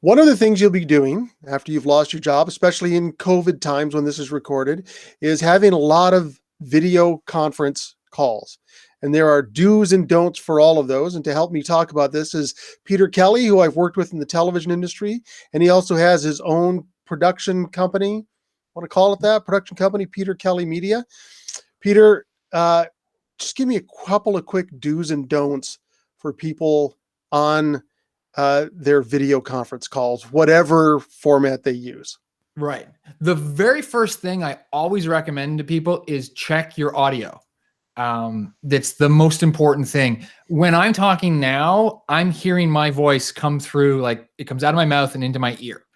One of the things you'll be doing after you've lost your job, especially in COVID times when this is recorded, is having a lot of video conference calls. And there are do's and don'ts for all of those. And to help me talk about this is Peter Kelly, who I've worked with in the television industry. And he also has his own production company. I want to call it that, production company, Peter Kelly Media. Peter, just give me a couple of quick do's and don'ts for people on their video conference calls, whatever format they use. Right. The very first thing I always recommend to people is check your audio. That's the most important thing. When I'm talking now, I'm hearing my voice come through, like it comes out of my mouth and into my ear.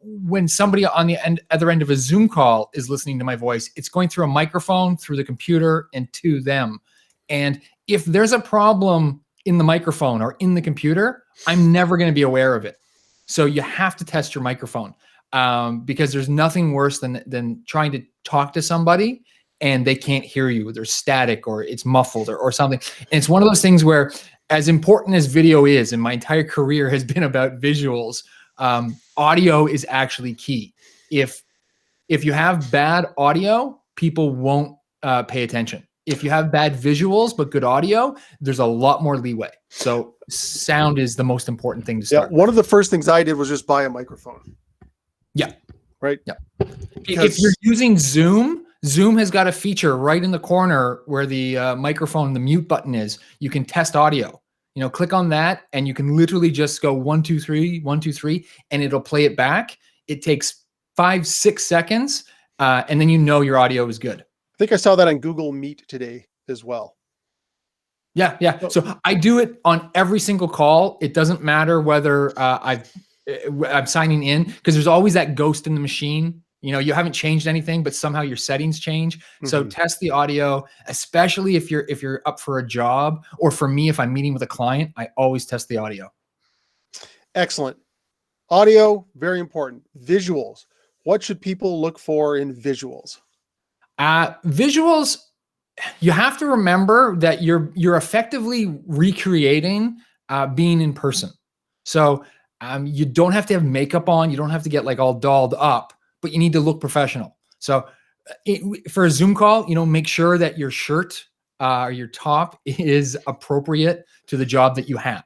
When somebody on the other end of a Zoom call is listening to my voice, it's going through a microphone, through the computer, and to them. And if there's a problem in the microphone or in the computer, I'm never going to be aware of it. So you have to test your microphone, because there's nothing worse than trying to talk to somebody and they can't hear you. There's static or it's muffled or something. And it's one of those things where, as important as video is, and my entire career has been about visuals, audio is actually key. If you have bad audio, people won't pay attention. If you have bad visuals but good audio, there's a lot more leeway. So sound is the most important thing to start. One of the first things I did was just buy a microphone. Yeah. Right. Yeah. If you're using Zoom has got a feature right in the corner where the microphone, the mute button is. You can test audio. Click on that and you can literally just go 1, 2, 3, 1, 2, 3, and it'll play it back. It takes 5-6 seconds, and then your audio is good. I think I saw that on Google Meet today as well. Yeah. So I do it on every single call. It doesn't matter whether I'm signing in, because there's always that ghost in the machine. You haven't changed anything, but somehow your settings change. Mm-hmm. So test the audio, especially if you're up for a job, or for me, if I'm meeting with a client, I always test the audio. Excellent. Audio, very important. Visuals. What should people look for in visuals? Visuals, you have to remember that you're effectively recreating being in person. So you don't have to have makeup on. You don't have to get like all dolled up, but you need to look professional. So for a Zoom call, make sure that your shirt or your top is appropriate to the job that you have.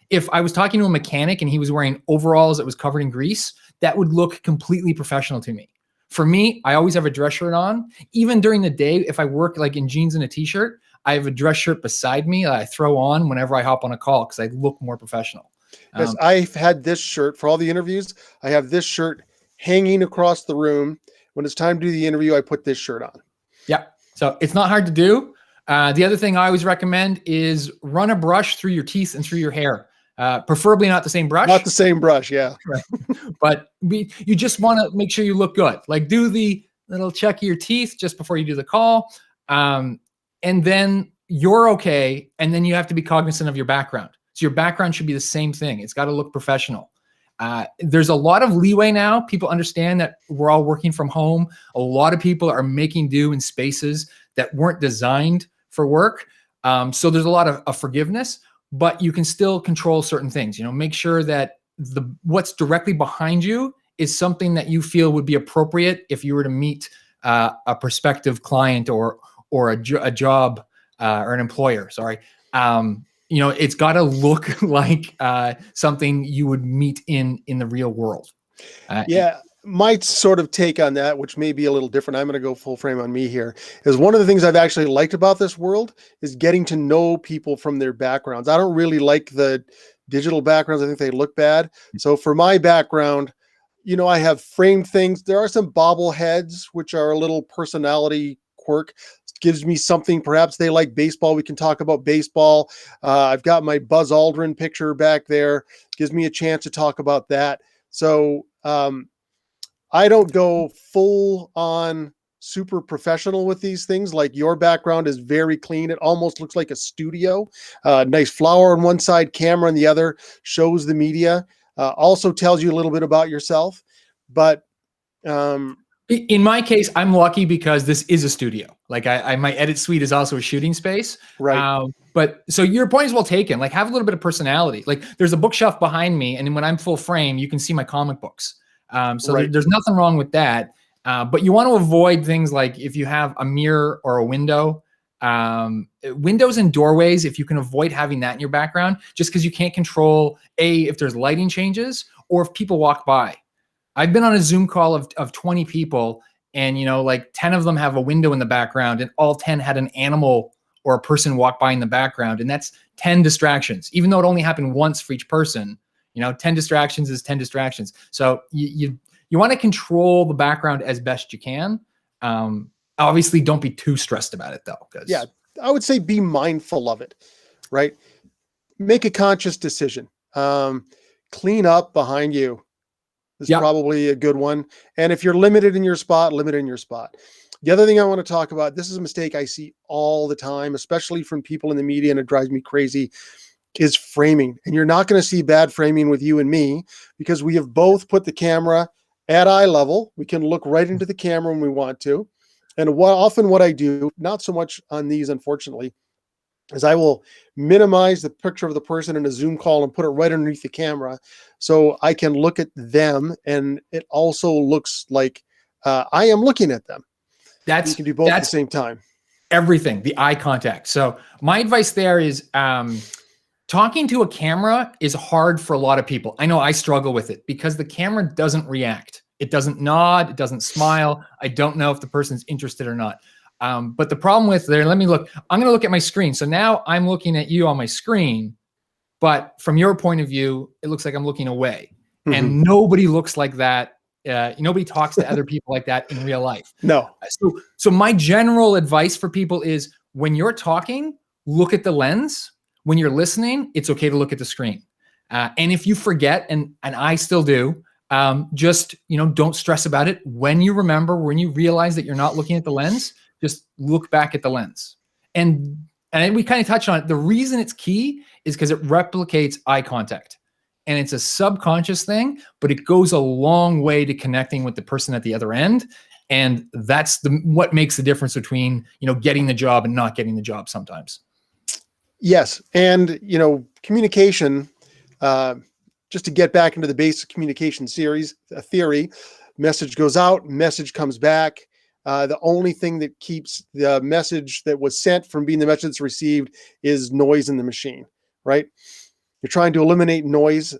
If I was talking to a mechanic and he was wearing overalls that was covered in grease, that would look completely professional to me. For me, I always have a dress shirt on. Even during the day, if I work like in jeans and a t-shirt, I have a dress shirt beside me that I throw on whenever I hop on a call because I look more professional. Yes, I've had this shirt for all the interviews. I have this shirt hanging across the room. When it's time to do the interview, I put this shirt on. Yeah, so it's not hard to do. The other thing I always recommend is run a brush through your teeth and through your hair. Preferably not the same brush. Not the same brush, yeah. Right. But you just want to make sure you look good. Like do the little check of your teeth just before you do the call. And then you're okay. And then you have to be cognizant of your background. So your background should be the same thing. It's got to look professional. There's a lot of leeway now. People understand that we're all working from home. A lot of people are making do in spaces that weren't designed for work. So there's a lot of forgiveness. But you can still control certain things. Make sure that what's directly behind you is something that you feel would be appropriate if you were to meet a prospective client or a job or an employer. Sorry, it's got to look like something you would meet in the real world. My sort of take on that, which may be a little different, I'm going to go full frame on me here, is one of the things I've actually liked about this world is getting to know people from their backgrounds. I don't really like the digital backgrounds. I think they look bad. So for my background, I have framed things. There are some bobbleheads, which are a little personality quirk. It gives me something. Perhaps they like baseball. We can talk about baseball. I've got my Buzz Aldrin picture back there. Gives me a chance to talk about that. So, I don't go full on super professional with these things. Like your background is very clean. It almost looks like a studio. Nice flower on one side, camera on the other, shows the media. Also tells you a little bit about yourself. But In my case, I'm lucky because this is a studio. Like my edit suite is also a shooting space. Right. But so your point is well taken. Like have a little bit of personality. Like there's a bookshelf behind me, and when I'm full frame, you can see my comic books. So Right. there's nothing wrong with that. But you want to avoid things like if you have a mirror or a window, windows and doorways, if you can avoid having that in your background, just because you can't control if there's lighting changes or if people walk by. I've been on a Zoom call of 20 people, and like 10 of them have a window in the background, and all 10 had an animal or a person walk by in the background, and that's 10 distractions. Even though it only happened once for each person, 10 distractions is 10 distractions. So you want to control the background as best you can. Obviously, don't be too stressed about it though. Yeah, I would say be mindful of it, right? Make a conscious decision. Clean up behind you is probably a good one. And if you're limited in your spot, limit in your spot. The other thing I want to talk about, this is a mistake I see all the time, especially from people in the media, and it drives me crazy, is framing. And you're not going to see bad framing with you and me because we have both put the camera at eye level. We can look right into the camera when we want to. And often what I do, not so much on these, unfortunately, is I will minimize the picture of the person in a Zoom call and put it right underneath the camera so I can look at them, and it also looks like I am looking at them. You can do both at the same time. Everything, the eye contact. So my advice there is talking to a camera is hard for a lot of people. I know I struggle with it because the camera doesn't react. It doesn't nod. It doesn't smile. I don't know if the person's interested or not. But the problem with there, let me look. I'm going to look at my screen. So now I'm looking at you on my screen, but from your point of view, it looks like I'm looking away. Mm-hmm. And nobody looks like that. Nobody talks to other people like that in real life. No. So my general advice for people is when you're talking, look at the lens. When you're listening, it's okay to look at the screen. And if you forget, and I still do, just, don't stress about it. When you remember, when you realize that you're not looking at the lens, just look back at the lens. And we kind of touched on it. The reason it's key is because it replicates eye contact. And it's a subconscious thing, but it goes a long way to connecting with the person at the other end. And that's what makes the difference between, getting the job and not getting the job sometimes. Yes. And, communication, just to get back into the basic communication theory, message goes out, message comes back. The only thing that keeps the message that was sent from being the message that's received is noise in the machine, right? You're trying to eliminate noise,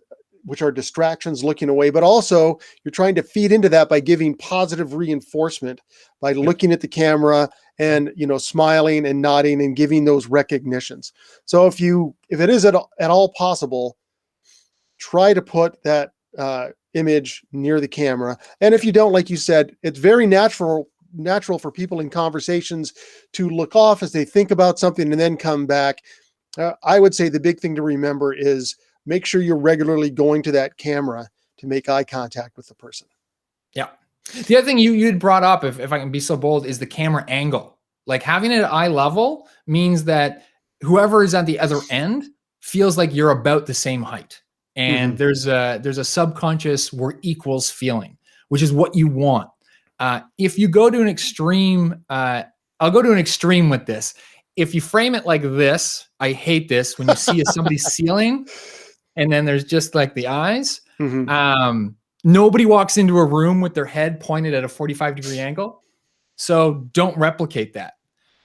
which are distractions, looking away, but also you're trying to feed into that by giving positive reinforcement by looking at the camera and, smiling and nodding and giving those recognitions. So if it is at all possible, try to put that image near the camera. And if you don't, like you said, it's very natural for people in conversations to look off as they think about something and then come back. I would say the big thing to remember is make sure you're regularly going to that camera to make eye contact with the person. Yeah. The other thing you'd brought up, if I can be so bold, is the camera angle. Like having it at eye level means that whoever is at the other end feels like you're about the same height. And there's a subconscious we're equals feeling, which is what you want. If you go to an extreme, I'll go to an extreme with this. If you frame it like this, I hate this, when you see somebody's ceiling and then there's just like the eyes. Nobody walks into a room with their head pointed at a 45-degree angle. So don't replicate that.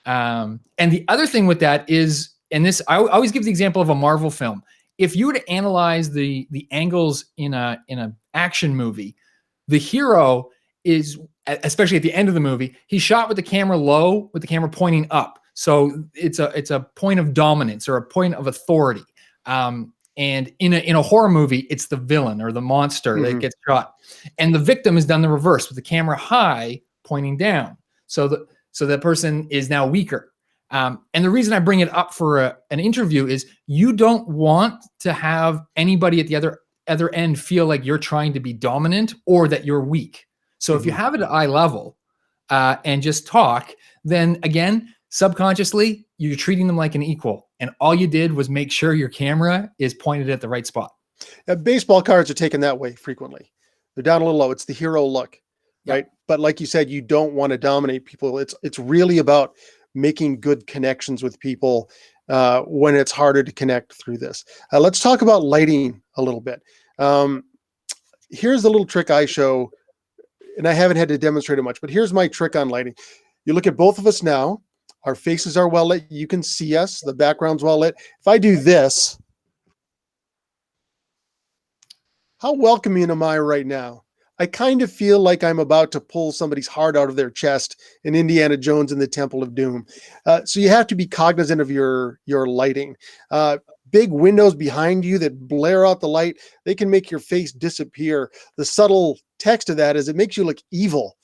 And the other thing with that is, and this, I always give the example of a Marvel film. If you were to analyze the angles in an action movie, the hero is, especially at the end of the movie, he's shot with the camera low, with the camera pointing up. So it's a point of dominance or a point of authority. And in a horror movie, it's the villain or the monster that gets shot, and the victim is done the reverse with the camera high, pointing down. So the person is now weaker. And the reason I bring it up for an interview is you don't want to have anybody at the other end feel like you're trying to be dominant or that you're weak. So if you have it at eye level and just talk, then again, subconsciously, you're treating them like an equal. And all you did was make sure your camera is pointed at the right spot. Baseball cards are taken that way frequently. They're down a little low. It's the hero look. right? But like you said, you don't want to dominate people. It's really about making good connections with people when it's harder to connect through this. Let's talk about lighting a little bit. Here's the little trick I show, and I haven't had to demonstrate it much, but here's my trick on lighting. You look at both of us now. Our faces are well lit. You can see us. The background's well lit. If I do this, how welcoming am I right now? I kind of feel like I'm about to pull somebody's heart out of their chest in Indiana Jones and the Temple of Doom. So you have to be cognizant of your lighting. Big windows behind you that blare out the light, they can make your face disappear. The subtle text of that is it makes you look evil.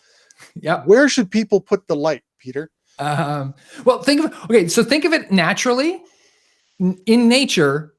Yep. Where should people put the light, Peter? Well, think of it naturally. In nature,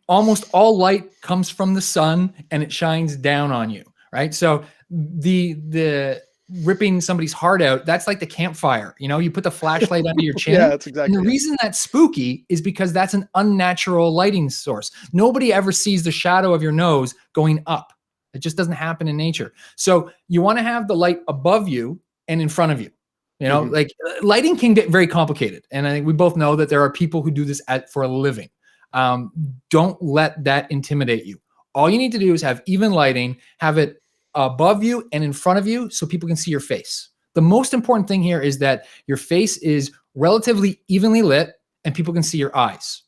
almost all light comes from the sun and it shines down on you, right? So the ripping somebody's heart out, that's like the campfire. You put the flashlight under your chin. Yeah, that's exactly. And the reason that's spooky is because that's an unnatural lighting source. Nobody ever sees the shadow of your nose going up. It just doesn't happen in nature. So you want to have the light above you and in front of you. Like lighting can get very complicated. And I think we both know that there are people who do this for a living. Don't let that intimidate you. All you need to do is have even lighting, have it above you and in front of you so people can see your face. The most important thing here is that your face is relatively evenly lit and people can see your eyes.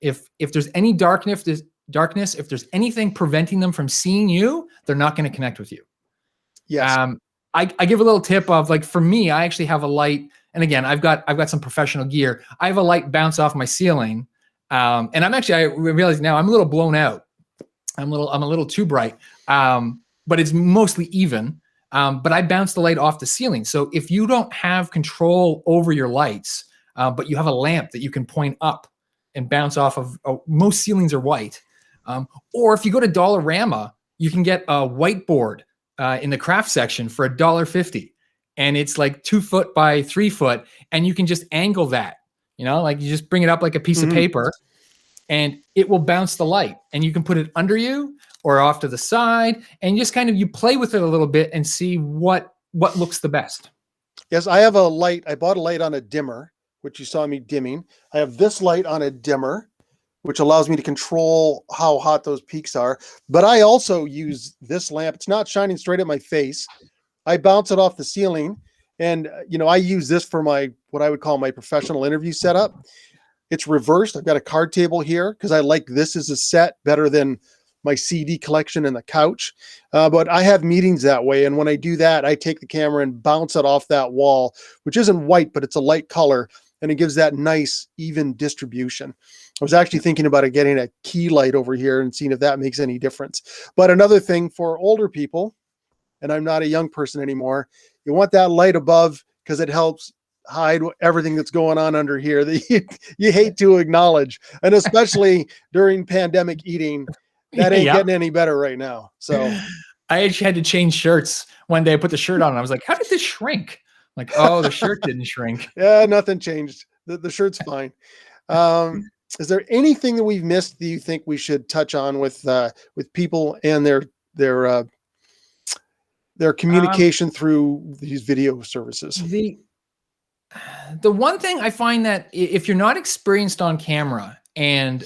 If there's any darkness, if there's anything preventing them from seeing you, they're not going to connect with you. Yes. I give a little tip of, like, for me, I actually have a light, and again, I've got some professional gear. I have a light bounce off my ceiling, and I realize now I'm a little blown out. I'm a little too bright, but it's mostly even. But I bounce the light off the ceiling. So if you don't have control over your lights, but you have a lamp that you can point up and bounce off of, most ceilings are white. Or if you go to Dollarama, you can get a whiteboard in the craft section for $1.50, and it's like 2 foot by 3 foot, and you can just angle that. Like you just bring it up like a piece of paper, and it will bounce the light, and you can put it under you or off to the side, and just kind of you play with it a little bit and see what looks the best. Yes, I have a light. I bought a light on a dimmer, which you saw me dimming. I have this light on a dimmer, which allows me to control how hot those peaks are. But I also use this lamp. It's not shining straight at my face. I bounce it off the ceiling. And, I use this for what I would call my professional interview setup. It's reversed. I've got a card table here because I like this as a set better than my CD collection and the couch. But I have meetings that way. And when I do that, I take the camera and bounce it off that wall, which isn't white, but it's a light color. And it gives that nice, even distribution. I was actually thinking about getting a key light over here and seeing if that makes any difference. But another thing for older people, and I'm not a young person anymore, you want that light above because it helps hide everything that's going on under here that you hate to acknowledge. And especially during pandemic eating, that ain't getting any better right now. So I actually had to change shirts one day. I put the shirt on and I was like, how did this shrink? Like, oh, the shirt didn't shrink. Yeah, nothing changed. The shirt's fine. Is there anything that we've missed that you think we should touch on with people and their communication through these video services? The one thing I find that if you're not experienced on camera and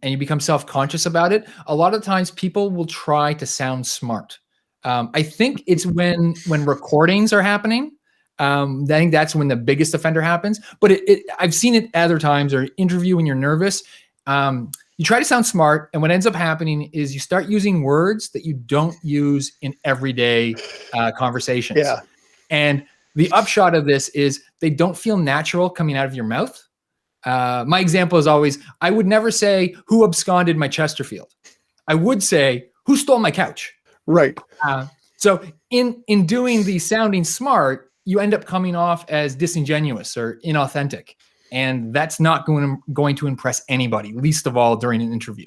you become self-conscious about it, a lot of times people will try to sound smart. I think it's when recordings are happening. I think that's when the biggest offender happens. But I've seen it other times, or interview when you're nervous. You try to sound smart, and what ends up happening is you start using words that you don't use in everyday conversations. Yeah. And the upshot of this is they don't feel natural coming out of your mouth. My example is always, I would never say, who absconded my Chesterfield? I would say, who stole my couch? Right. So in doing the sounding smart, you end up coming off as disingenuous or inauthentic. And that's not going to impress anybody, least of all during an interview.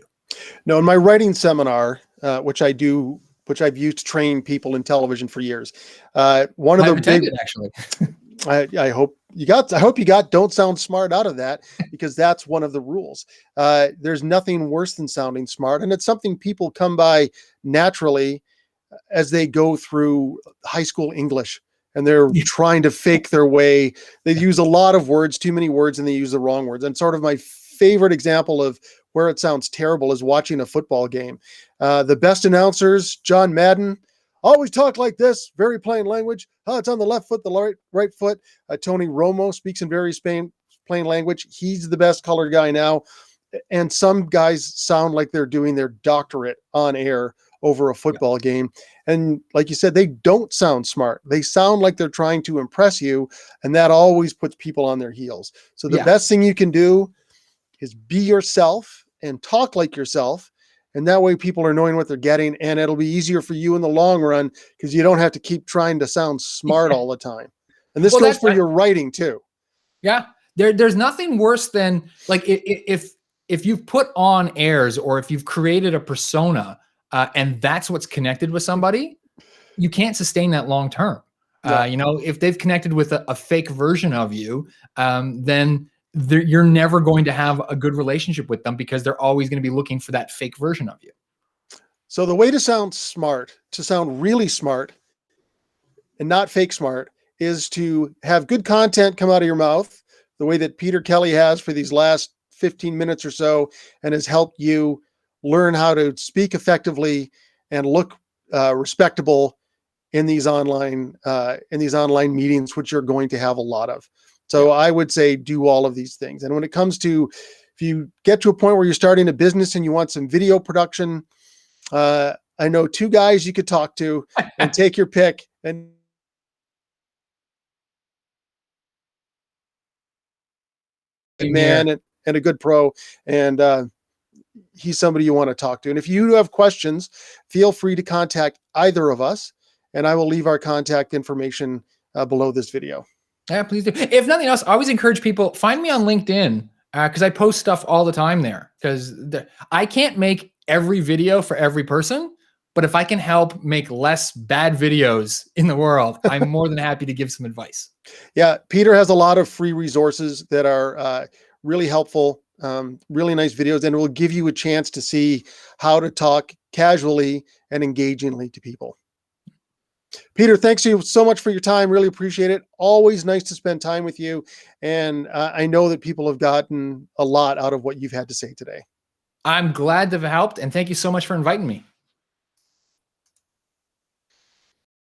No, in my writing seminar, which I've used to train people in television for years. One of the big, actually. I hope you got don't sound smart out of that, because that's one of the rules. There's nothing worse than sounding smart, and it's something people come by naturally. as they go through high school English and they're trying to fake their way. They use a lot of words, too many words, and they use the wrong words. And sort of my favorite example of where it sounds terrible is watching a football game. The best announcers, John Madden, always talk like this, very plain language. Oh, it's on the left foot, the right foot. Tony Romo speaks in very plain language. He's the best colored guy now. And some guys sound like they're doing their doctorate on air over a football game. And like you said, they don't sound smart. They sound like they're trying to impress you. And that always puts people on their heels. So the best thing you can do is be yourself and talk like yourself. And that way people are knowing what they're getting, and it'll be easier for you in the long run because you don't have to keep trying to sound smart all the time. And this goes for your writing too. Yeah. There's nothing worse than like if you've put on airs or if you've created a persona and that's what's connected with somebody, you can't sustain that long term. You know, if they've connected with a fake version of you, then you're never going to have a good relationship with them because they're always going to be looking for that fake version of you. So the way to sound smart, to sound really smart and not fake smart, is to have good content come out of your mouth the way that Peter Kelly has for these last 15 minutes or so, and has helped you learn how to speak effectively and look respectable in these online meetings, which you're going to have a lot of. So I would say do all of these things. And when it comes to, if you get to a point where you're starting a business and you want some video production, I know two guys you could talk to and take your pick. And man and a good pro. And he's somebody you want to talk to. And if you have questions, feel free to contact either of us. And I will leave our contact information below this video. Yeah, please do. If nothing else, I always encourage people, find me on LinkedIn because I post stuff all the time there. Because I can't make every video for every person, but if I can help make less bad videos in the world, I'm more than happy to give some advice. Yeah, Peter has a lot of free resources that are really helpful, really nice videos, and it will give you a chance to see how to talk casually and engagingly to people. Peter, thanks you so much for your time. Really appreciate it. Always nice to spend time with you. And I know that people have gotten a lot out of what you've had to say today. I'm glad to have helped. And thank you so much for inviting me.